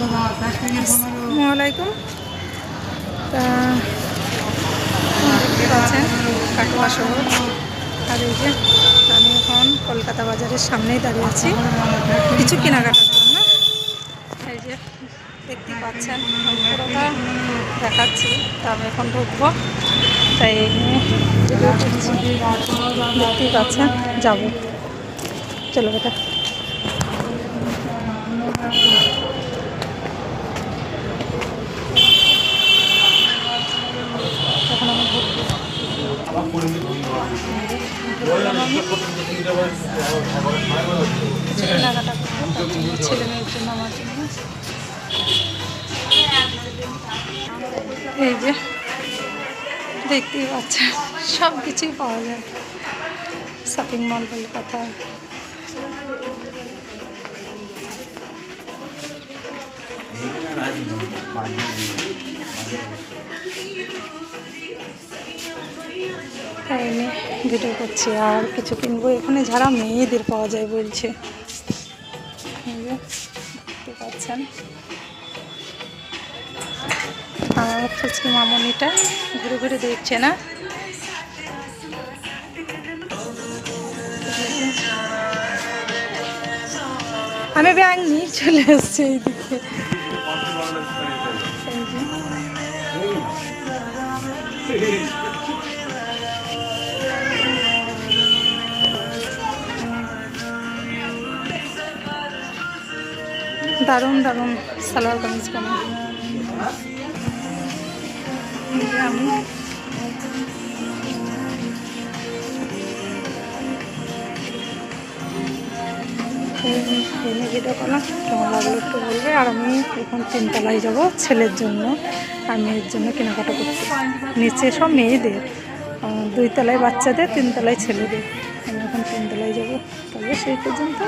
আসসালামাইকুম। তা দেখতে পাচ্ছেন কাটোয়া শহর। আর এই যে আমি এখন কলকাতা বাজারের সামনেই দাঁড়িয়ে আছি কিছু কেনাকাটার জন্য। এই যে দেখতেই পাচ্ছেন পুরোটা দেখাচ্ছি। তা আমি এখন ঢুকবো, তাই এই নিয়ে ভিডিও করছি। দেখতেই পাচ্ছেন, যাবো, চলো বেটা। এখন আমি ঢুকবো। কিছু কেনাকাটা করবো ছেলে মেয়ের জন্য, আমার জন্য। এই যে দেখতেই পাচ্ছেন সব কিছুই পাওয়া যায় শপিং মল বলে কথা। তাই নিয়ে ভিডিও করছি। আর কিছু কিনবো এখানে, যারা মেয়েদের পাওয়া যায় বলছে। এই যে দেখতে পাচ্ছেন আমার ফুচকি মামনিটা ঘুরে ঘুরে দেখছে না। আমি ব্যাগ নিয়ে চলে এসছি এইদিকে। দারুণ দারুণ সালোয়ার কামিজ বানাই আমি। এনে ভিডিও করলাম, কেমন লাগলো একটু বলবে। আর আমি এখন 3 তলায় যাব ছেলের জন্য আর মেয়ের জন্য কেনাকাটা করতে। নিচে সব মেয়েদের, 2 তলায় বাচ্চাদের, 3 তলায় ছেলেদের। আমি এখন 3 তলায় যাবো। তবে সেই পর্যন্ত